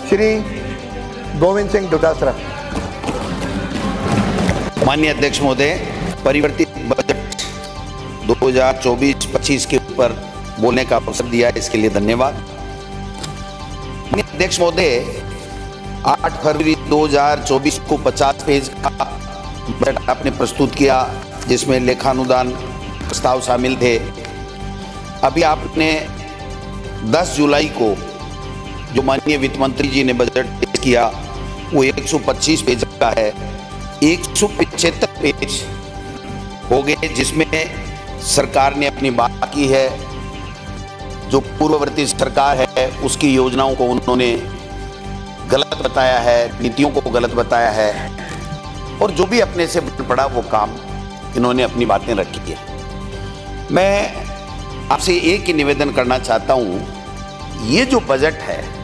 श्री गोविंद सिंह डोटासरा। माननीय अध्यक्ष महोदय, परिवर्तित बजट 2024-25 के ऊपर बोलने का अवसर दिया, इसके लिए धन्यवाद। माननीय अध्यक्ष महोदय, 8 फरवरी 2024 को 50 पेज का बजट आपने प्रस्तुत किया, जिसमें लेखानुदान प्रस्ताव शामिल थे। अभी आपने 10 जुलाई को जो माननीय वित्त मंत्री जी ने बजट पेश किया वो 125 पेज का है। 175 पेज हो गए, जिसमें सरकार ने अपनी बात की है। जो पूर्ववर्ती सरकार है उसकी योजनाओं को उन्होंने गलत बताया है, नीतियों को गलत बताया है, और जो भी अपने से पड़ा वो काम इन्होंने अपनी बातें रखी है। मैं आपसे एक ही निवेदन करना चाहता हूं, ये जो बजट है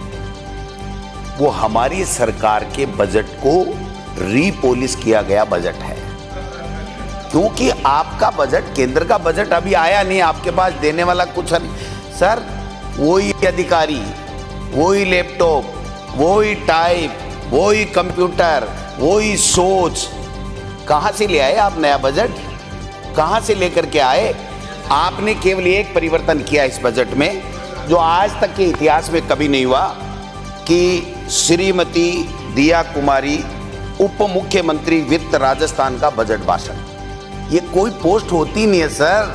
वो हमारी सरकार के बजट को रीपोलिश किया गया बजट है, क्योंकि आपका बजट, केंद्र का बजट अभी आया नहीं, आपके पास देने वाला कुछ नहीं। सर, वही अधिकारी, वही लैपटॉप, वही टाइप, वही कंप्यूटर, वही सोच, कहां से ले आए आप नया बजट? कहां से लेकर के आए? आपने केवल एक परिवर्तन किया इस बजट में, जो आज तक के इतिहास में कभी नहीं हुआ, कि श्रीमती दिया कुमारी उप मुख्यमंत्री वित्त राजस्थान का बजट भाषण। ये कोई पोस्ट होती नहीं है सर।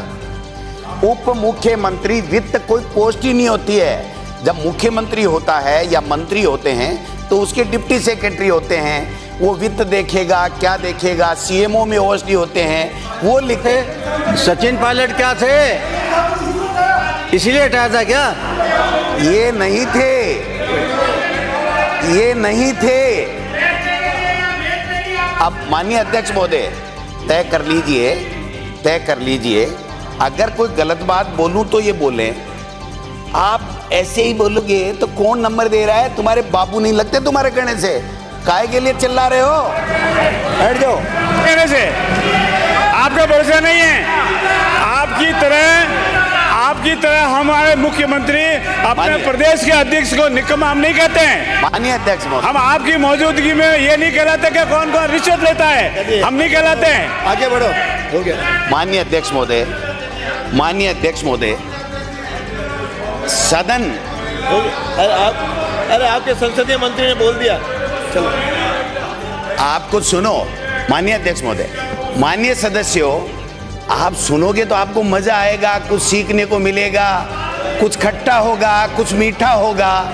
उप मुख्यमंत्री वित्त कोई पोस्ट ही नहीं होती है। जब मुख्यमंत्री होता है या मंत्री होते हैं तो उसके डिप्टी सेक्रेटरी होते हैं, वो वित्त देखेगा, क्या देखेगा। सीएमओ में ओएसडी होते हैं, वो लिखे। सचिन पायलट क्या थे, इसीलिए हटाया था क्या? ये नहीं थे, ये नहीं थे। अब माननीय अध्यक्ष महोदय, तय कर लीजिए। अगर कोई गलत बात बोलूं तो ये बोलें। आप ऐसे ही बोलोगे तो कौन नंबर दे रहा है? तुम्हारे बाबू नहीं लगते तुम्हारे कहने से? काहे के लिए चिल्ला रहे हो? बैठ जाओ। कहने से आपका भरोसा नहीं है। आपकी तरह हमारे मुख्यमंत्री अपने प्रदेश के अध्यक्ष को निकम्मा हम नहीं कहते हैं। माननीय अध्यक्ष महोदय, हम आपकी मौजूदगी में ये नहीं कहलाते कि कौन कौन रिश्वत लेता है, हम नहीं कहलाते हैं। आगे बढ़ो। हो गया। माननीय अध्यक्ष महोदय, सदन, अरे आपके संसदीय मंत्री ने बोल दिया, चलो आप कुछ सुनो। माननीय अध्यक्ष महोदय, माननीय सदस्यों, आप सुनोगे तो आपको मजा आएगा, कुछ सीखने को मिलेगा, कुछ खट्टा होगा, कुछ मीठा होगा।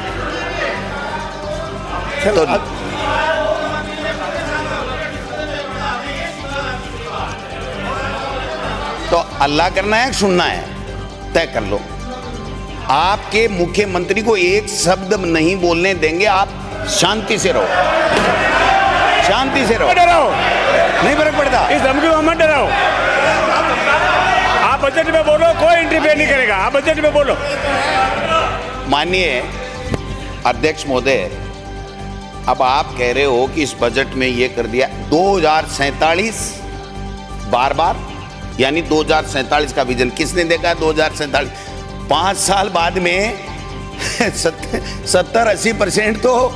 तो अल्लाह करना है, सुनना है, तय कर लो। आपके मुख्यमंत्री को एक शब्द नहीं बोलने देंगे। आप शांति से रहो, शांति से रहो, डराओ नहीं फर्क पड़ता। इस धमकी को मत डराओ। आप बजट में बोलो, कोई इंटरफेयर नहीं करेगा। आप बजट में बोलो। माननीय अध्यक्ष महोदय, अब आप कह रहे हो कि इस बजट में ये कर दिया 2047 बार, यानी 2047 का विजन किसने देखा है? 2047 5 साल बाद में 70-80% तो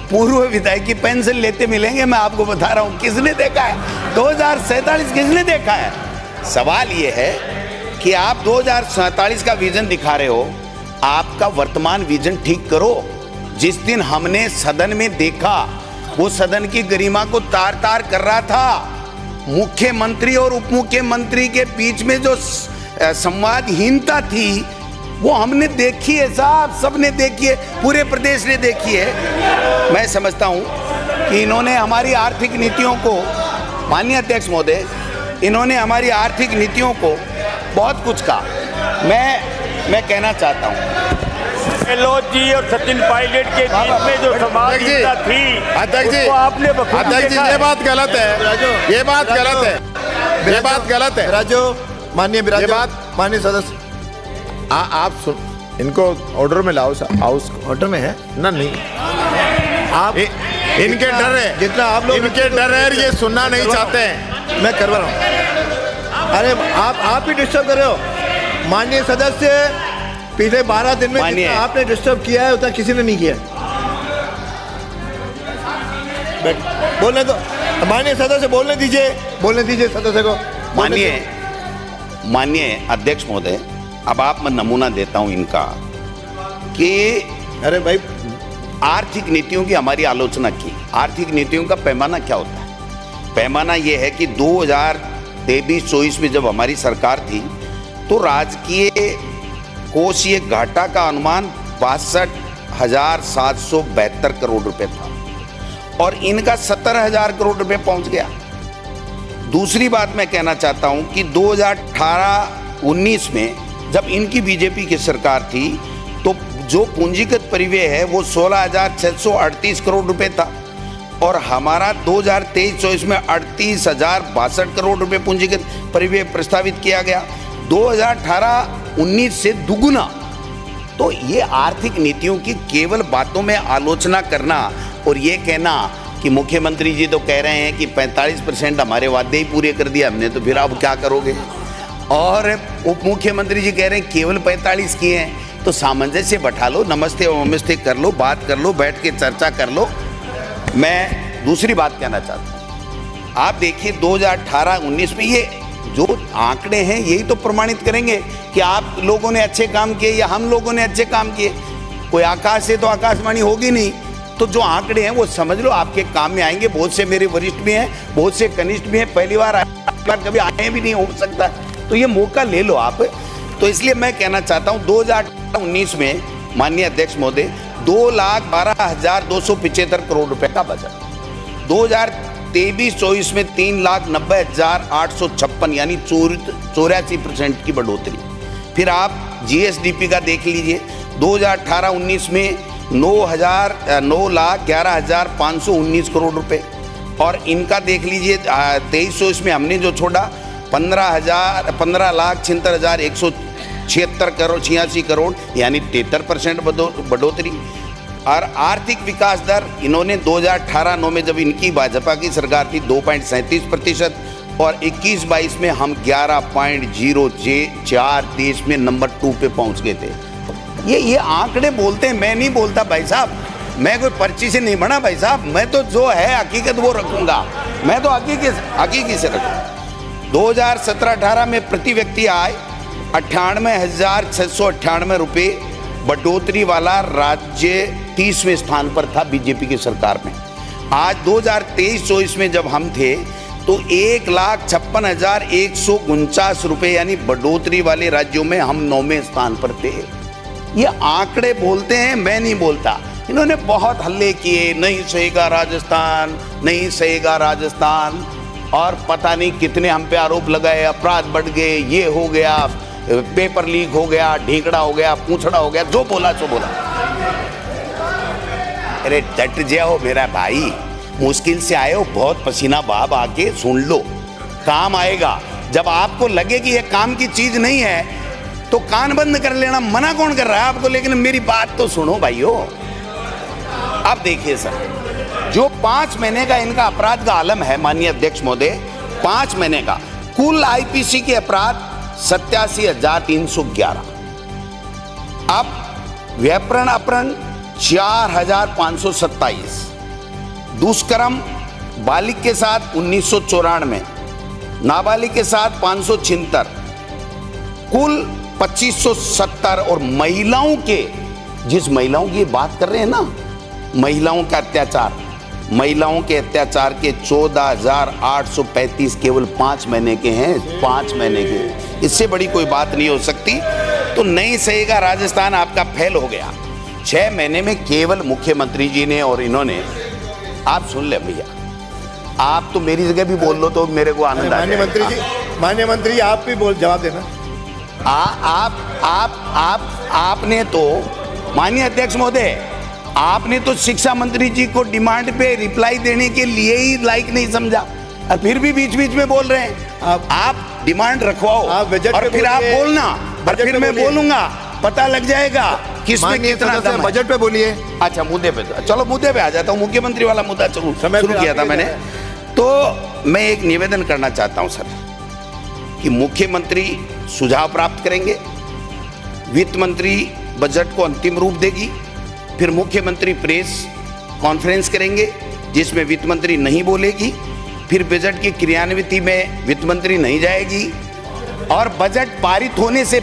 पूर्व विधायक की पेंशन लेते मिलेंगे। मैं आपको बता रहा हूं, किसने देखा है 2047? किसने देखा है? सवाल ये है कि आप 2047 का विजन दिखा रहे हो, आपका वर्तमान विजन ठीक करो। जिस दिन हमने सदन में देखा, वो सदन की गरिमा को तार तार कर रहा था। मुख्यमंत्री और उप मुख्यमंत्री के बीच में जो संवादहीनता थी वो हमने देखी है साहब, सबने देखी है, पूरे प्रदेश ने देखी है। मैं समझता हूं कि इन्होंने हमारी आर्थिक नीतियों को, माननीय अध्यक्ष महोदय, इन्होंने हमारी आर्थिक नीतियों को बहुत कुछ कहा। मैं कहना चाहता हूं, गहलोत जी और सचिन पायलट के बीच में जो संवादहीनता थी, उसको आपने अध्यक्ष जी, ये बात गलत है, ये बात गलत है, ये बात गलत है। राजो, माननीय ये बात, माननीय सदस्य, आप सुन, इनको ऑर्डर में लाओ। हाउस ऑर्डर में है ना? नहीं, आप इनके डर है, जितना आप लोग इनके डर है, ये सुनना नहीं चाहते हैं। मैं करवा रहा हूँ। अरे आप ही डिस्टर्ब कर रहे हो। माननीय सदस्य, पिछले 12 दिन में जितना आपने डिस्टर्ब किया है उतना किसी ने नहीं किया। बोलने दो, माननीय सदस्य बोलने दीजिए सदस्य को। माननीय अध्यक्ष महोदय, अब आप मैं नमूना देता हूं इनका कि अरे भाई, आर्थिक नीतियों की हमारी आलोचना की। आर्थिक नीतियों का पैमाना क्या होता है? पैमाना यह है कि 2023-24 में जब हमारी सरकार थी तो राजकीय कोषीय घाटा का अनुमान 62,772 करोड़ रुपए था और इनका 17,000 करोड़ रुपए पहुंच गया। दूसरी बात मैं कहना चाहता हूं कि 2018-19 में जब इनकी बीजेपी की सरकार थी तो जो पूंजीगत परिव्यय है वो 16,638 करोड़ रुपए था और हमारा 2023-24 में 38,062 करोड़ रुपए पूंजीगत परिव्यय प्रस्तावित किया गया, 2018-19 से दुगुना। तो ये आर्थिक नीतियों की केवल बातों में आलोचना करना और ये कहना कि मुख्यमंत्री जी तो कह रहे हैं कि 45% हमारे वादे ही पूरे कर दिए हमने, तो फिर आप क्या करोगे? और उप मुख्यमंत्री जी कह रहे हैं केवल 45 किए हैं। तो सामंजस्य बैठा लो, नमस्ते और नमस्ते कर लो, बात कर लो, बैठ के चर्चा कर लो। मैं दूसरी बात कहना चाहता हूँ, आप देखिए 2018-19 में ये जो आंकड़े हैं यही तो प्रमाणित करेंगे कि आप लोगों ने अच्छे काम किए या हम लोगों ने अच्छे काम किए। कोई आकाश से तो आकाशवाणी होगी नहीं। तो जो आंकड़े हैं वो समझ लो आपके काम में आएंगे। बहुत से मेरे वरिष्ठ भी हैं, बहुत से कनिष्ठ भी हैं, पहली बार कभी आए भी नहीं हो सकता, तो ये मौका ले लो आप। तो इसलिए मैं कहना चाहता हूँ 2018-19 में माननीय अध्यक्ष महोदय 2,12,275 करोड़ रुपए का बजट, 2023-24 में 3,90,856 यानी 84% की बढ़ोतरी। फिर आप जीएसडीपी का देख लीजिए, 2018-19 में 9,11,519 करोड़ रुपए और इनका देख लीजिए 23-24 में हमने जो छोड़ा 15,76,176 करोड़ 86 करोड़ यानी 73% बढ़ोतरी। और आर्थिक विकास दर इन्होंने 2018-9 में जब इनकी भाजपा की सरकार थी 2.37% और 21-22 में हम 11.04 देश में नंबर 2 पे पहुंच गए थे। ये आंकड़े बोलते हैं, मैं नहीं बोलता भाई साहब, मैं कोई पर्ची से नहीं बना भाई साहब, मैं तो जो है हकीकत वो रखूंगा, मैं तो हकीकी से रखूंगा। 2017-18 में प्रति व्यक्ति आय 98,698 रुपये बढ़ोतरी वाला राज्य 30वें स्थान पर था बीजेपी की सरकार में। आज 2023-24 में जब हम थे तो 1,56,149 रुपये यानी बढ़ोतरी वाले राज्यों में हम 9वें स्थान पर थे। ये आंकड़े बोलते हैं, मैं नहीं बोलता। इन्होंने बहुत हल्ले किए, नहीं सहेगा राजस्थान, नहीं सहेगा राजस्थान, और पता नहीं कितने हम पे आरोप लगाए, अपराध बढ़ गए, ये हो गया, पेपर लीक हो गया, ढींकड़ा हो गया, पूंछड़ा हो गया, जो बोला सो बोला। अरे डट जाओ मेरा भाई, मुश्किल से आए हो, बहुत पसीना बहा आके सुन लो, काम आएगा। जब आपको लगे कि ये काम की चीज नहीं है तो कान बंद कर लेना, मना कौन कर रहा है आपको? लेकिन मेरी बात तो सुनो भाइयों। अब देखिए सर, जो 5 महीने का इनका अपराध का आलम है माननीय अध्यक्ष महोदय, 5 महीने का कुल आईपीसी के अपराध 87,311। अब व्यपरण अपहरण 4,527, दुष्कर्म बालिग के साथ 1994, नाबालिग के साथ 576, कुल 2570। और महिलाओं के, जिस महिलाओं की बात कर रहे हैं ना, महिलाओं का अत्याचार, महिलाओं के अत्याचार के 14,835 केवल 5 महीने के हैं, 5 महीने के। इससे बड़ी कोई बात नहीं हो सकती। तो नहीं सहेगा राजस्थान आपका फेल हो गया 6 महीने में। केवल मुख्यमंत्री जी ने और इन्होंने, आप सुन ले भैया, आप तो मेरी जगह भी बोल लो तो मेरे को आनंद आ जाएगा। माननीय मंत्री जी आप भी जवाब देना। आपने तो माननीय अध्यक्ष महोदय, आपने तो शिक्षा मंत्री जी को डिमांड पे रिप्लाई देने के लिए ही लायक नहीं समझा और फिर भी बीच बीच में बोल रहे हैं। आप डिमांड रखवाओ और फिर आप बोलना, और फिर मैं बोलूंगा, पता लग जाएगा किसमें कितना दम है। बजट पे बोलिए। अच्छा, मुद्दे पे, चलो मुद्दे पे आ जाता हूँ। मुख्यमंत्री वाला मुद्दा शुरू किया था मैंने। तो मैं एक निवेदन करना चाहता हूँ सर कि मुख्यमंत्री सुझाव प्राप्त करेंगे, वित्त मंत्री बजट को अंतिम रूप देगी, फिर मुख्यमंत्री प्रेस कॉन्फ्रेंस करेंगे, जिसमें वित्त मंत्री नहीं बोलेगी, फिर बजट की क्रियान्विति में वित्त मंत्री नहीं जाएगी, और बजट पारित होने से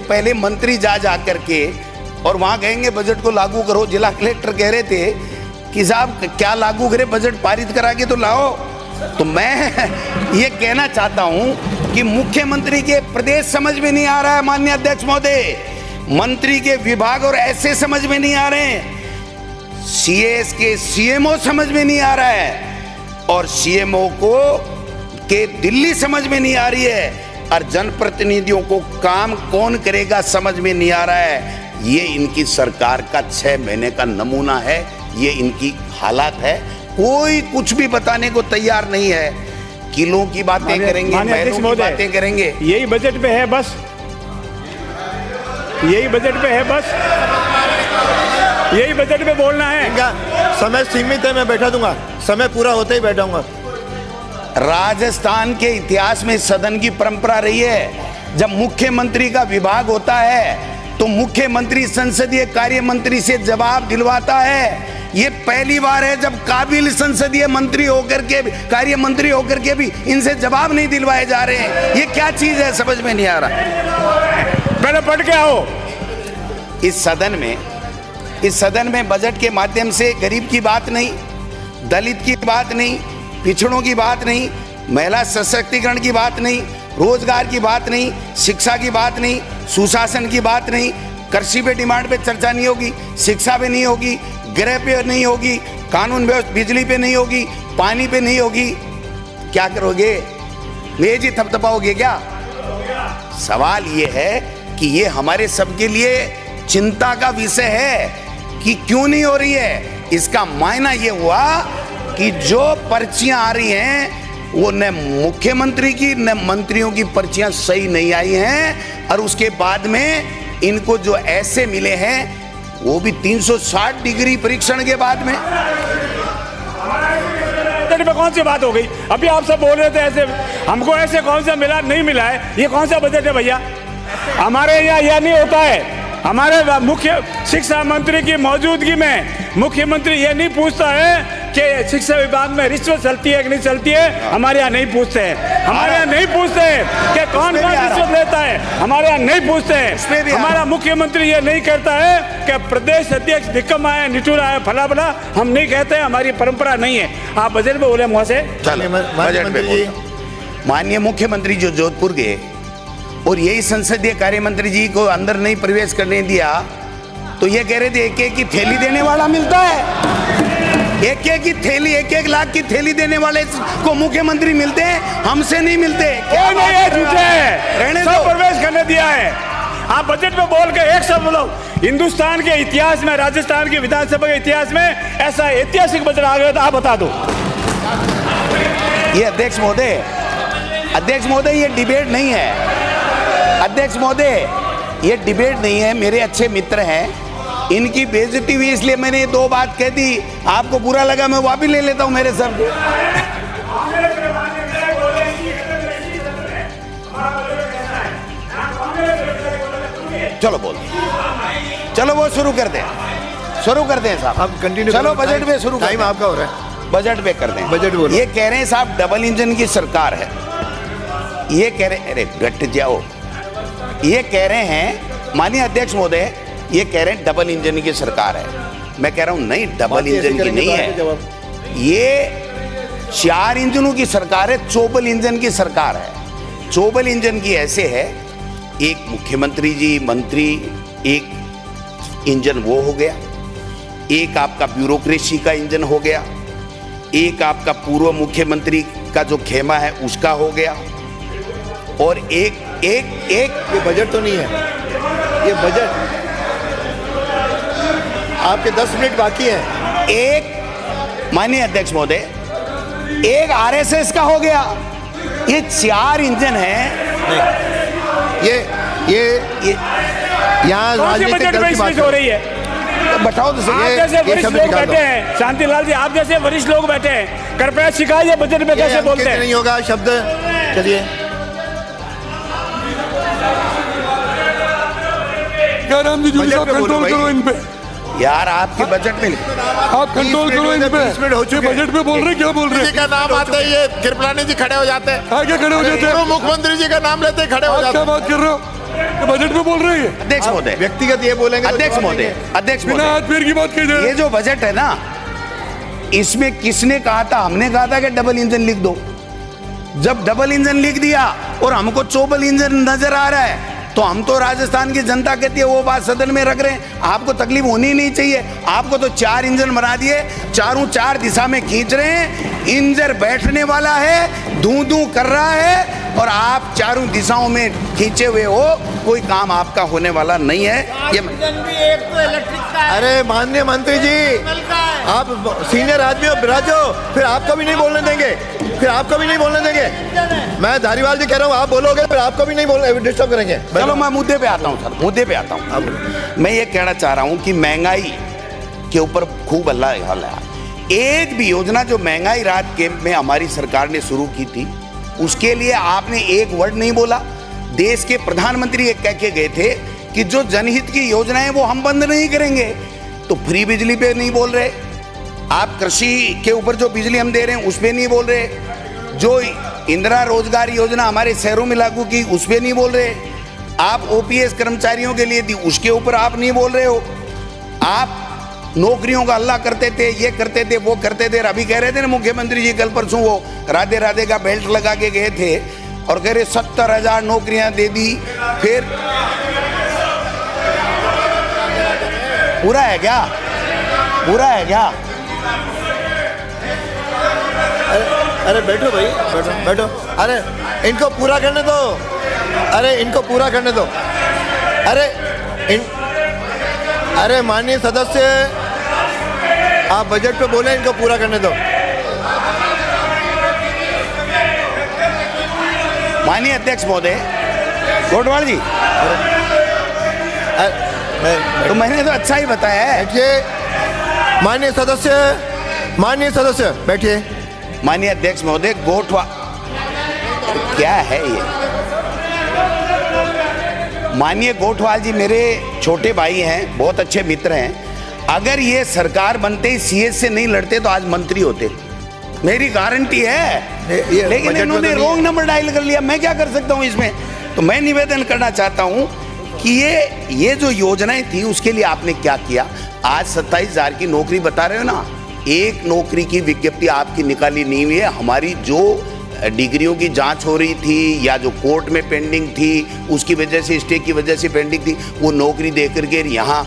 पहले मंत्री जा करके और वहां कहेंगे बजट को लागू करो। जिला कलेक्टर कह रहे थे कि साहब क्या लागू करे, बजट पारित करा के तो लाओ। तो मैं ये कहना चाहता हूं कि मुख्यमंत्री के प्रदेश समझ में नहीं आ रहा है माननीय अध्यक्ष महोदय, मंत्री के विभाग और ऐसे समझ में नहीं आ रहे हैं, सीएस के सीएमओ समझ में नहीं आ रहा है, और सीएमओ को के दिल्ली समझ में नहीं आ रही है, और जनप्रतिनिधियों को काम कौन करेगा समझ में नहीं आ रहा है। ये इनकी सरकार का 6 महीने का नमूना है, ये इनकी हालात है। कोई कुछ भी बताने को तैयार नहीं है, किलों की बातें करेंगे, महीनों की बातें करेंगे। यही बजट पे है बस, यही बजट पे है बस, यही बजट पे बोलना है। इनका समय सीमित है, मैं बैठा दूंगा, समय पूरा होते ही बैठाऊंगा। राजस्थान के इतिहास में सदन की परंपरा रही है, जब मुख्यमंत्री का विभाग होता है तो मुख्यमंत्री संसदीय कार्य मंत्री से जवाब दिलवाता है। ये पहली बार है जब काबिल संसदीय मंत्री होकर के, कार्य मंत्री होकर के भी इनसे जवाब नहीं दिलवाए जा रहे हैं। ये क्या चीज है, समझ में नहीं आ रहा। पहले पढ़ के आओ। इस सदन में बजट के माध्यम से गरीब की बात नहीं, दलित की बात नहीं, पिछड़ों की बात नहीं, महिला सशक्तिकरण की बात नहीं, रोजगार की बात नहीं, शिक्षा की बात नहीं, सुशासन की बात नहीं, कृषि पे डिमांड पे चर्चा नहीं होगी, शिक्षा पे नहीं होगी, गृह पे नहीं होगी, कानून व्यवस्था, बिजली पे नहीं होगी, पानी पे नहीं होगी। क्या करोगे, मेज ही थपथपाओगे क्या? सवाल ये है कि ये हमारे सबके लिए चिंता का विषय है कि क्यों नहीं हो रही है। इसका मायना ये हुआ कि जो पर्चियां आ रही हैं वो न मुख्यमंत्री की न मंत्रियों की पर्चियां सही नहीं आई हैं, और उसके बाद में इनको जो ऐसे मिले हैं वो भी 360 डिग्री परीक्षण के बाद में। बजट में कौन सी बात हो गई? अभी आप सब बोल रहे थे ऐसे, हमको ऐसे कौन सा मिला, नहीं मिला है। ये कौन सा बजट है भैया? हमारे यहाँ यह नहीं होता है। हमारे मुख्य शिक्षा मंत्री की मौजूदगी में मुख्यमंत्री ये नहीं पूछता है कि शिक्षा विभाग में रिश्वत चलती है कि नहीं चलती है। हमारे यहाँ नहीं पूछते हैं, हमारे यहाँ नहीं पूछते हैं कि कौन कौन रिश्वत लेता है, हमारे यहाँ नहीं पूछते हैं। हमारा मुख्यमंत्री ये नहीं कहता है कि प्रदेश अध्यक्ष निकम्मा है, निठुरा है, फला फला, हम नहीं कहते हैं, हमारी परंपरा नहीं है। आप बजट में बोले मुँह से। माननीय मुख्यमंत्री जो जोधपुर गए और यही संसदीय कार्य मंत्री जी को अंदर नहीं प्रवेश करने दिया, तो ये कह रहे थे एक एक की थैली देने वाला मिलता है, एक एक की थैली, 1-1 लाख की थैली देने वाले को मुख्यमंत्री मिलते हैं, हमसे नहीं मिलते। क्या नहीं है, झूठे हैं, रहने सब दो। प्रवेश करने दिया है। आप बजट में बोल के एक शब्द बोलो, हिंदुस्तान के इतिहास में, राजस्थान की विधानसभा के इतिहास में ऐसा ऐतिहासिक बजट आ गया तो आप बता दो। ये अध्यक्ष महोदय ये डिबेट नहीं है। अध्यक्ष महोदय ये डिबेट नहीं है, मेरे अच्छे मित्र हैं, इनकी बेइज्जती हुई इसलिए मैंने ये 2 बात कह दी। आपको बुरा लगा, मैं वापस ले लेता हूं मेरे सर पे। चलो बोल, चलो वो शुरू कर दें साहब। अब कंटिन्यू चलो बजट पे शुरू, टाइम आपका हो रहा है, बजट पे कर दें। बजट बोलो। ये कह रहे हैं साहब डबल इंजन की सरकार है, ये कह रहे, अरे गट जाओ, ये कह रहे हैं माननीय अध्यक्ष महोदय, ये कह रहे हैं डबल इंजन की सरकार है। मैं कह रहा हूं नहीं, डबल इंजन की नहीं है, ये 4 इंजनों की सरकार है, चोबल इंजन की सरकार है। चोबल इंजन की ऐसे है, एक मुख्यमंत्री जी, मंत्री, एक इंजन वो हो गया, एक आपका ब्यूरोक्रेसी का इंजन हो गया, एक आपका पूर्व मुख्यमंत्री का जो खेमा है उसका हो गया, और एक ये बजट तो नहीं है, ये बजट आपके 10 मिनट बाकी हैं। एक माननीय अध्यक्ष महोदय, एक आरएसएस का हो गया, ये 4 इंजन हैं। ये यहाँ राजनीतिक दल की बात हो रही है। तो बताओ तो आप सही। जैसे वरिष्ठ लोग बैठे हैं, शांतिलाल जी, आप जैसे वरिष्ठ लोग बैठे हैं, कृपया सिखाइए बजट में कैसे बोलते हैं। नहीं होगा शब्द, चलिए। कंट्रोल करो इन पे। यार आपके बजट में आप कंट्रोल करो इन पे। 20 मिनट हो चुके हैं। बजट में बोल रहे हैं, क्या बोल रहे जी हैं? का नाम आता है ये कृपलानी जी खड़े हो जाते हैं, आगे खड़े हो जाते हैं। मुख्यमंत्री जी का नाम लेते खड़े हो आप जाते क्या हैं। बात कर रहे हो? ये बजट में बोल रहे हैं। अध्यक्ष महोदय, व्यक्तिगत ये बोलेंगे तो अध्यक्ष जवाब महोदय, देंगे। अध्यक्ष बिना महोदय, हाथ पैर की बात कही जा रही ये है। जो बजट है ना, इसमें किसने कहा था? हमने कहा था कि डबल इंजन लिख दो। जब डबल इंजन लिख दिया और हमको चौबल इंजन नजर आ रहा है, तो हम तो राजस्थान की जनता कहती है वो बात सदन में रख रहे हैं। आपको तकलीफ होनी ही नहीं चाहिए। आपको तो 4 इंजन बना दिए, चारों 4 दिशा में खींच रहे हैं। इंजन बैठने वाला है, धू धू कर रहा है, और आप चारों दिशाओं में खींचे हुए हो। कोई काम आपका होने वाला नहीं है। ये अरे माननीय मंत्री जी, आप सीनियर आदमी हो, बिराजो, फिर आपको भी नहीं बोलने देंगे, फिर आपको भी नहीं बोलने देंगे। मैं धारीवाल जी कह रहा हूँ, आप बोलोगे फिर आपको भी नहीं बोलने, डिस्टर्ब करेंगे। चलो मैं मुद्दे पे आता हूँ सर, मुद्दे पे आता हूँ। मैं ये कहना चाह रहा हूँ कि महंगाई के ऊपर खूब हल्ला है। एक भी योजना जो महंगाई राहत कैंप में हमारी सरकार ने शुरू की थी, उसके लिए आपने एक वर्ड नहीं बोला। देश के प्रधानमंत्री ये कह के गए थे कि जो जनहित की योजनाएं वो हम बंद नहीं करेंगे। तो फ्री बिजली पे नहीं बोल रहे आप, कृषि के ऊपर जो बिजली हम दे रहे हैं उस पे नहीं बोल रहे, जो इंदिरा रोजगार योजना हमारे शहरों में लागू की उस पे नहीं बोल रहे, आप ओपीएस कर्मचारियों के लिए दी उसके ऊपर आप नहीं बोल रहे हो। आप नौकरियों का हल्ला करते थे, ये करते थे, वो करते थे। अभी कह रहे थे ना मुख्यमंत्री जी कल परसों, वो राधे राधे का बेल्ट लगा के गए थे और कह रहे 70,000 नौकरियां दे दी। फिर पूरा है क्या? पूरा है क्या? अरे बैठो भाई, बैठो बैठो। अरे इनको पूरा करने दो, अरे इनको पूरा करने दो। अरे माननीय सदस्य, आप बजट पे बोले, इनको पूरा करने दो। माननीय अध्यक्ष महोदय, कोटवाल जी, तो मैंने तो अच्छा ही बताया है। बैठिए माननीय सदस्य बैठिए। माननीय अध्यक्ष महोदय, गोठवा क्या है ये? माननीय गोठवाल जी मेरे छोटे भाई हैं, बहुत अच्छे मित्र हैं। अगर ये सरकार बनते ही सीएस से नहीं लड़ते तो आज मंत्री होते, मेरी गारंटी है। लेकिन इन्होंने रॉन्ग नंबर डायल कर लिया। मैं क्या कर सकता हूं इसमें? तो मैं निवेदन करना चाहता हूं कि ये जो योजनाएं थी उसके लिए आपने क्या किया? आज 27,000 की नौकरी बता रहे हो ना, एक नौकरी की विज्ञप्ति आपकी निकाली नहीं हुई है। हमारी जो डिग्रियों की जांच हो रही थी या जो कोर्ट में पेंडिंग थी, उसकी वजह से, स्टे की वजह से पेंडिंग थी, वो नौकरी दे करके यहाँ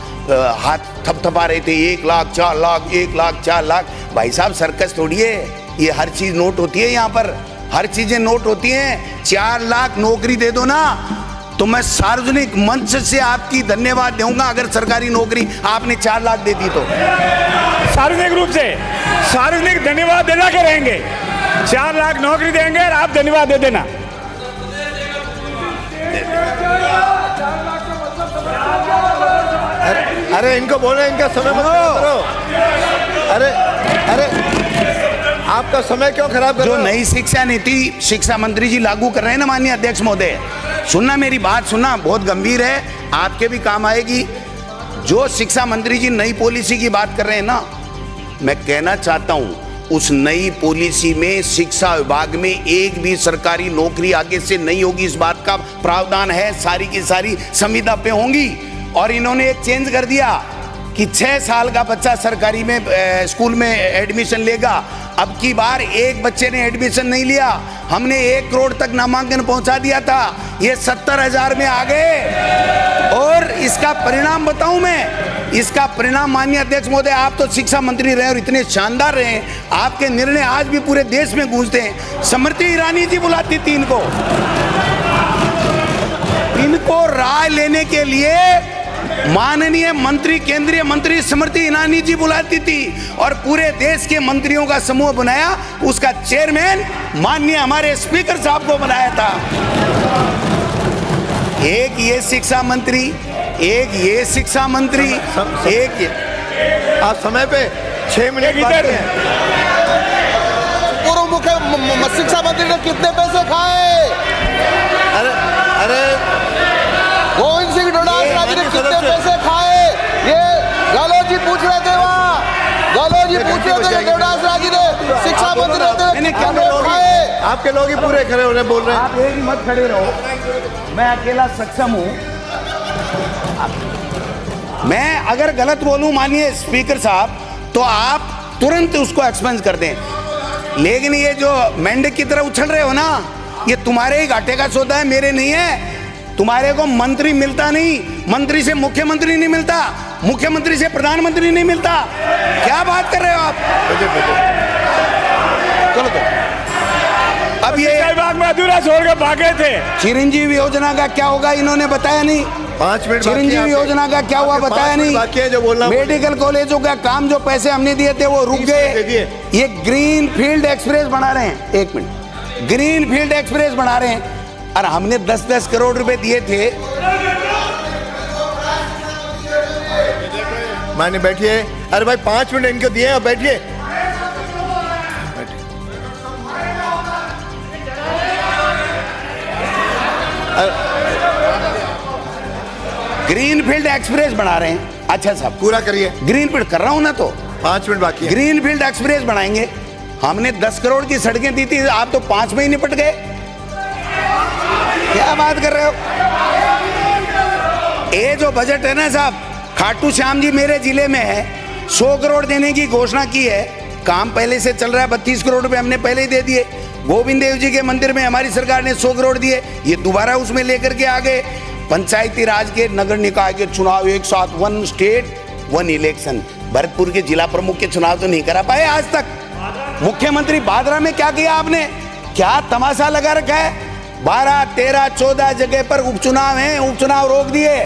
हाथ थपथपा रहे थे। 1 लाख 4 लाख, 1 लाख 4 लाख। भाई साहब सर्कस थोड़ी है ये, हर चीज नोट होती है यहाँ पर, हर चीजें नोट होती हैं। 4 लाख नौकरी दे दो ना, तो मैं सार्वजनिक मंच से आपकी धन्यवाद दूंगा। अगर सरकारी नौकरी आपने 4 लाख दे दी तो सार्वजनिक रूप से सार्वजनिक धन्यवाद देना के रहेंगे। 4 लाख नौकरी देंगे और आप धन्यवाद दे देना। अरे इनको बोले, इनका समय मत खराब करो। अरे आपका समय क्यों खराब कर जो रहे हो? नई शिक्षा नीति शिक्षा मंत्री जी लागू कर रहे हैं ना, माननीय अध्यक्ष महोदय, सुनना मेरी बात, सुनना, बहुत गंभीर है, आपके भी काम आएगी। जो शिक्षा मंत्री जी नई पॉलिसी की बात कर रहे हैं ना, मैं कहना चाहता हूं उस नई पॉलिसी में शिक्षा विभाग में एक भी सरकारी नौकरी आगे से नहीं होगी, इस बात का प्रावधान है। सारी की सारी संविदा पे होंगी। और इन्होंने एक चेंज कर दिया कि 6 साल का बच्चा सरकारी में स्कूल में एडमिशन लेगा। अब की बार एक बच्चे ने एडमिशन नहीं लिया, हमने 1 करोड़ तक नामांकन पहुंचा दिया था, ये 70,000 में आ गए। और इसका परिणाम बताऊं मैं, इसका परिणाम माननीय अध्यक्ष महोदय, आप तो शिक्षा मंत्री रहे और इतने शानदार रहे, आपके निर्णय आज भी पूरे देश में गूंजते हैं। स्मृति ईरानी जी बुलाती थी इनको राय लेने के लिए, माननीय मंत्री, केंद्रीय मंत्री स्मृति ईरानी जी बुलाती थी और पूरे देश के मंत्रियों का समूह बनाया, उसका चेयरमैन माननीय हमारे स्पीकर साहब को बनाया था। एक ये शिक्षा मंत्री, एक ये शिक्षा मंत्री, एक ये। आप समय पे 6 मिनट बात हैं। पूर्व मुख्य शिक्षा मंत्री ने कितने पैसे खाए? अरे गोविंद सिंह डोटासरा जी ने कितने पैसे खाए? ये लालू जी गहलोत जी पूछ रहे थे कि देवदास राय जी ने शिक्षा मंत्री रहते हुए कितने पेड़ खाए? आपके लोग ही पूरे खड़े हो रहे बोल रहे हैं। आप एक ही मत खड़े रहो, मैं अकेला सक्षम हूँ। मैं अगर गलत बोलूं मानिए स्पीकर साहब, तो आप तुरंत उसको एक्सपेंस कर दें, लेकिन ये जो मेंढक की तरह उछल रहे हो ना, ये तुम्हारे ही घाटे का सौदा है, मेरे नहीं है। तुम्हारे को मंत्री मिलता नहीं, मंत्री से मुख्यमंत्री नहीं मिलता, मुख्यमंत्री से प्रधानमंत्री नहीं मिलता। क्या बात कर रहे हो आप? चलो तो अब ये विभाग में अधूरा छोड़ के भागे थे। चिरंजीवी योजना का क्या होगा, इन्होंने बताया नहीं। 5 मिनट चिरंजीवी योजना का क्या हुआ, बताया नहीं। बाकी है जो बोलना। मेडिकल कॉलेजों का काम जो पैसे हमने दिए थे वो रुक गए। ये ग्रीन फील्ड एक्सप्रेस बना रहे हैं, 1 मिनट, ग्रीन फील्ड एक्सप्रेस बना रहे हैं, और हमने 10-10 करोड़ रुपए दिए थे। माने बैठिए, अरे भाई 5 मिनट इनको दिए, अब बैठिए। ग्रीन फील्ड एक्सप्रेस बना रहे हैं। अच्छा साहब पूरा करिए। ग्रीन फील्ड कर रहा हूं ना, तो 5 मिनट बाकी है। ग्रीन फील्ड एक्सप्रेस बनाएंगे। हमने 10 करोड़ की सड़कें दी थी, आप तो 5 में ही निपट गए। क्या बात कर रहे हो? ये जो बजट है ना साहब, खाटू श्याम जी मेरे जिले में है, 100 करोड़ देने की घोषणा की है। काम पहले से चल रहा है, 32 करोड़ रुपए हमने पहले ही दे दिए। गोविंद देव जी के मंदिर में हमारी सरकार ने 100 करोड़ दिए, ये दोबारा उसमें लेकर के आ गए। पंचायती राज के नगर निकाय के चुनाव एक साथ, 1 स्टेट 1 इलेक्शन। भरतपुर के जिला प्रमुख के चुनाव तो नहीं करा पाए आज तक। मुख्यमंत्री भादरा में क्या किया आपने? क्या तमाशा लगा रखा है? 12, 13, 14 जगह पर उपचुनाव हैं, उपचुनाव रोक दिए।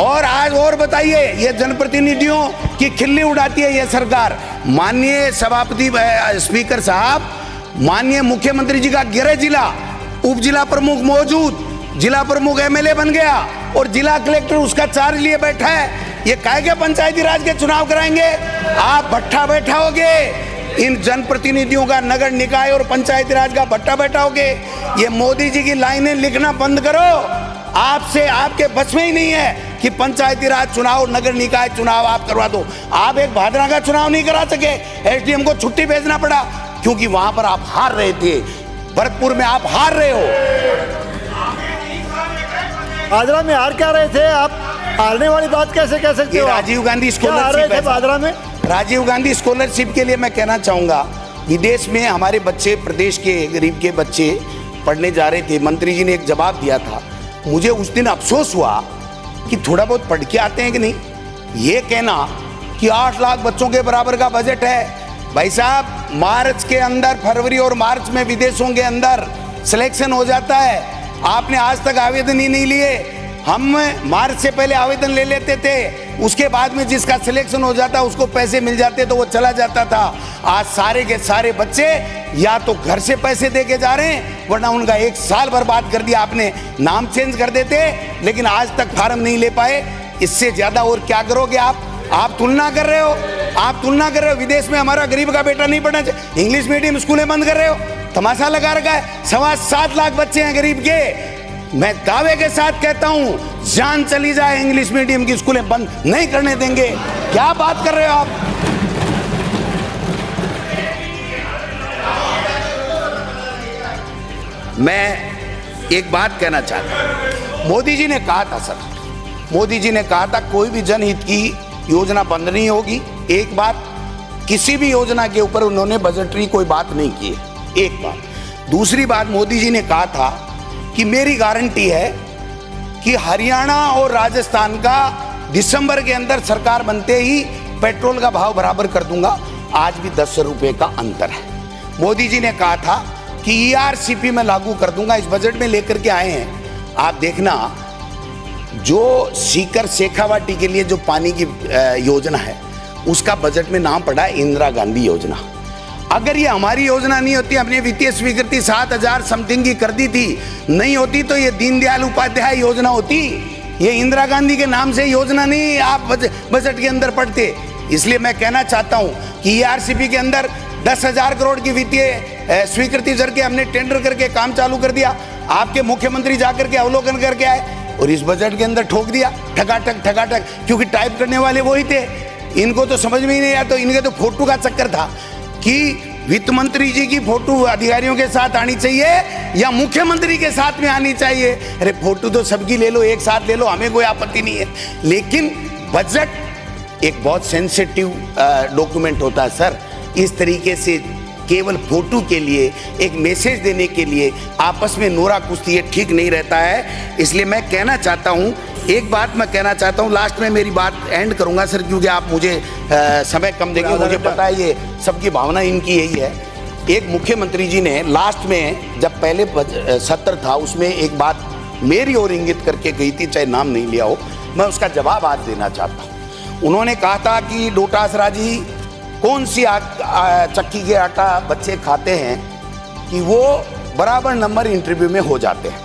और आज और बताइए, ये जनप्रतिनिधियों की खिल्ली उड़ाती है ये सरकार। माननीय सभापति स्पीकर साहब, माननीय मुख्यमंत्री जी का गृह जिला उप जिला प्रमुख मौजूद, जिला प्रमुख एमएलए बन गया और जिला कलेक्टर उसका चार्ज लिए बैठा है। ये काहे के पंचायती राज के चुनाव कराएंगे? आप भट्ठा बैठाओगे, इन जनप्रतिनिधियों का नगर निकाय और पंचायती राज का भट्टा बैठाओगे। ये मोदी जी की लाइनें लिखना बंद करो। आपसे, आपके बस में ही नहीं है कि पंचायती राज चुनाव, नगर निकाय चुनाव आप करवा दो। आप एक भादरा का चुनाव नहीं करा सके, एसडीएम को छुट्टी भेजना पड़ा, क्योंकि वहां पर आप हार रहे थे। भरतपुर में आप हार रहे हो। भादरा में हार क्या रहे थे आप? हारने वाली बात कैसे कह सकते हो? राजीव गांधी क्या हार रहे थे भादरा में? राजीव गांधी स्कॉलरशिप के लिए मैं कहना चाहूंगा, विदेश में हमारे बच्चे, प्रदेश के गरीब के बच्चे पढ़ने जा रहे थे। मंत्री जी ने एक जवाब दिया था, मुझे उस दिन अफसोस हुआ कि थोड़ा बहुत पढ़ के आते हैं कि नहीं। ये कहना कि 8 लाख बच्चों के बराबर का बजट है, भाई साहब मार्च के अंदर, फरवरी और मार्च में विदेशों के अंदर सिलेक्शन हो जाता है। आपने आज तक आवेदन ही नहीं लिए। हम मार्च से पहले आवेदन ले लेते थे, उसके बाद में जिसका सिलेक्शन हो जाता उसको पैसे मिल जाते तो वो चला जाता था। आज सारे के सारे बच्चे या तो घर से पैसे दे के जा रहे हैं, वरना उनका 1 साल बर्बाद कर दिया आपने। नाम चेंज कर देते, लेकिन आज तक फार्म नहीं ले पाए। इससे ज्यादा और क्या करोगे आप? आप तुलना कर रहे हो, आप तुलना कर रहे हो। विदेश में हमारा गरीब का बेटा नहीं पढ़ना चाहिए, इंग्लिश मीडियम स्कूलें बंद कर रहे हो, तमाशा लगा रखा है। 7.25 लाख बच्चे हैं गरीब के। मैं दावे के साथ कहता हूं, जान चली जाए, इंग्लिश मीडियम की स्कूलें बंद नहीं करने देंगे। क्या बात कर रहे हो आप? मैं एक बात कहना चाहता हूं, मोदी जी ने कहा था सर, मोदी जी ने कहा था कोई भी जनहित की योजना बंद नहीं होगी। एक बात, किसी भी योजना के ऊपर उन्होंने बजटरी कोई बात नहीं की है, एक बात। दूसरी बात, मोदी जी ने कहा था कि मेरी गारंटी है कि हरियाणा और राजस्थान का दिसंबर के अंदर सरकार बनते ही पेट्रोल का भाव बराबर कर दूंगा। आज भी 10 रुपए का अंतर है। मोदी जी ने कहा था कि ईआरसीपी में लागू कर दूंगा, इस बजट में लेकर के आए हैं। आप देखना, जो सीकर शेखावाटी के लिए जो पानी की योजना है, उसका बजट में नाम पड़ा है इंदिरा गांधी योजना। अगर ये हमारी योजना नहीं होती, हमने वित्तीय स्वीकृति 7,000 समथिंग की कर दी थी, नहीं होती तो ये दीनदयाल उपाध्याय योजना होती। ये इंदिरा गांधी के नाम से योजना नहीं आप बजट के अंदर पढ़ते। इसलिए मैं कहना चाहता हूं कि ईआरसीपी के अंदर 10,000 करोड़ की वित्तीय स्वीकृति करके हमने टेंडर करके काम चालू कर दिया। आपके मुख्यमंत्री जाकर के अवलोकन करके आए और इस बजट के अंदर ठोक दिया, ठगाठक ठगाठक, क्योंकि टाइप करने वाले वही थे। इनको तो समझ में ही नहीं आया, तो इनके तो फोटो का चक्कर था कि वित्त मंत्री जी की फोटो अधिकारियों के साथ आनी चाहिए या मुख्यमंत्री के साथ में आनी चाहिए। अरे फोटो तो सबकी ले लो, एक साथ ले लो, हमें कोई आपत्ति नहीं है, लेकिन बजट एक बहुत सेंसिटिव डॉक्यूमेंट होता है सर। इस तरीके से केवल फोटो के लिए, एक मैसेज देने के लिए आपस में नोरा कुश्ती, ये ठीक नहीं रहता है। इसलिए मैं कहना चाहता हूँ, एक बात मैं कहना चाहता हूँ, लास्ट में मेरी बात एंड करूँगा सर, क्योंकि आप मुझे समय कम देंगे, मुझे पता है ये सबकी भावना इनकी यही है। एक मुख्यमंत्री जी ने लास्ट में जब पहले सत्र था उसमें एक बात मेरी ओर इंगित करके गई थी, चाहे नाम नहीं लिया हो, मैं उसका जवाब आज देना चाहता हूँ। उन्होंने कहा था कि डोटासरा जी कौन सी चक्की के आटा बच्चे खाते हैं कि वो बराबर नंबर इंटरव्यू में हो जाते हैं।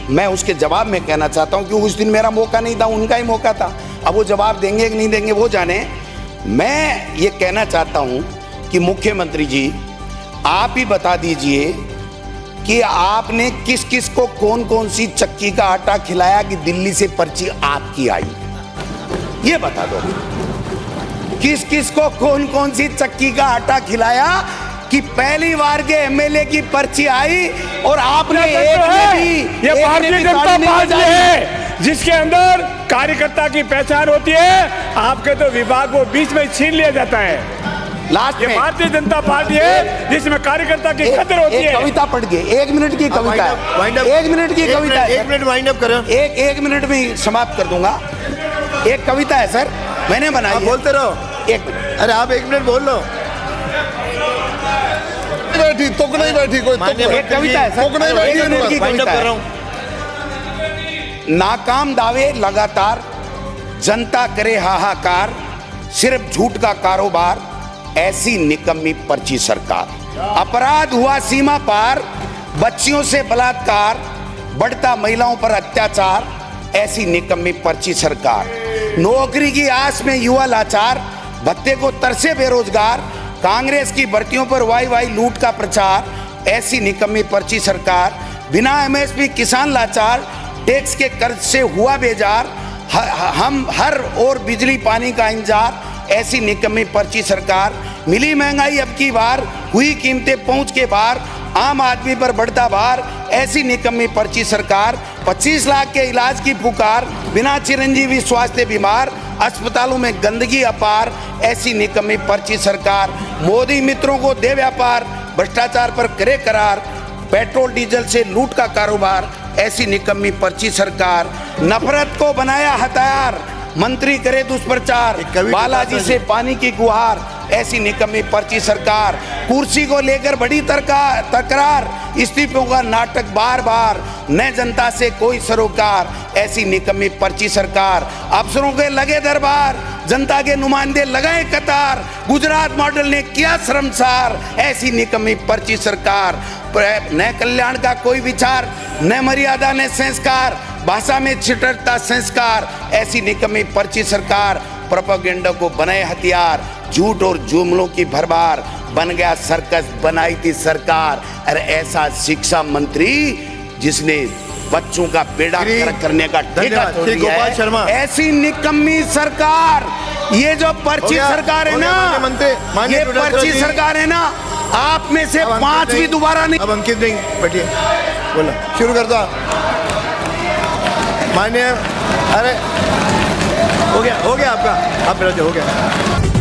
मैं उसके जवाब में कहना चाहता हूं कि उस दिन मेरा मौका नहीं था, उनका ही मौका था। अब वो जवाब देंगे कि नहीं देंगे वो जाने। मैं ये कहना चाहता हूं कि मुख्यमंत्री जी आप ही बता दीजिए कि आपने किस किस को कौन कौन सी चक्की का आटा खिलाया कि दिल्ली से पर्ची आपकी आई, ये बता दो। किस किस को कौन कौन सी चक्की का आटा खिलाया कि पहली बार के एमएलए की पर्ची आई और आपने ये भारतीय जनता पार्टी है जिसके अंदर कार्यकर्ता की पहचान होती है। आपके तो विभाग को बीच में छीन लिया जाता है। लास्ट में भारतीय जनता पार्टी है जिसमें कार्यकर्ता की कदर होती है। कविता पढ़ के 1 मिनट की कविता है, 1 मिनट की कविता है, 1 मिनट वाइंड अप करें, एक मिनट में समाप्त कर दूंगा। एक कविता है सर, मैंने बनाई है। बोलते रहो 1 मिनट। अरे आप 1 मिनट बोल लो। बैठी तो नहीं बैठी कोई एक कविता है सर, 1 मिनट की कविता है। नाकाम दावे लगातार, जनता करे हाहाकार, सिर्फ झूठ का कारोबार, ऐसी निकम्मी पर्ची सरकार। अपराध हुआ सीमा पार, बच्चियों से बलात्कार, बढ़ता महिलाओं पर अत्याचार, ऐसी निकम्मी पर्ची सरकार। नौकरी की आस में युवा लाचार, भत्ते को तरसे बेरोजगार, कांग्रेस की भर्तियों पर वाई वाई लूट का प्रचार, ऐसी निकम्मी पर्ची सरकार। बिना एमएसपी किसान लाचार, टैक्स के कर्ज से हुआ बेजार, हम हर और बिजली पानी का इंतजार, ऐसी निकम्मी पर्ची सरकार। मिली महंगाई अब की बार, हुई कीमतें पहुंच के बाहर, आम आदमी पर बढ़ता भार, ऐसी निकम्मी पर्ची सरकार। 25 लाख के इलाज की पुकार, बिना चिरंजीवी स्वास्थ्य बीमार, अस्पतालों में गंदगी अपार, ऐसी निकम्मी पर्ची सरकार। मोदी मित्रों को दे व्यापार, भ्रष्टाचार पर करे करार, पेट्रोल डीजल से लूट का कारोबार, ऐसी निकम्मी पर्ची सरकार। नफरत को बनाया हथियार, मंत्री करे दुष्प्रचार, बालाजी से पानी की गुहार, ऐसी निकम्मी पर्ची सरकार। कुर्सी को लेकर बड़ी तकरार, इस्तीफों का नाटक बार बार, न जनता से कोई सरोकार, ऐसी निकम्मी पर्ची सरकार। अफसरों के लगे दरबार, जनता के नुमाइंदे लगाए कतार, गुजरात मॉडल ने किया शर्मसार, ऐसी निकम्मी पर्ची सरकार। न कल्याण का कोई विचार, न मर्यादा न संस्कार, भाषा में छिटरता संस्कार, ऐसी निकम्मी पर्ची सरकार। प्रोपेगेंडा को बनाए हथियार, झूठ और जुमलों की भरमार, बन गया सर्कस बनाई थी सरकार। अरे ऐसा शिक्षा मंत्री जिसने बच्चों का बेड़ा करने का ठेका छोड़ दिया है, ऐसी निकम्मी सरकार। ये जो पर्ची सरकार है ना, ये पर्ची सरकार है ना, आप में से 5 भी दोबारा नहीं। अब अंकित सिंह बैठिए, बोलो, शुरू कर दो। मान्य, अरे हो गया आपका, आप मेरा जो हो गया।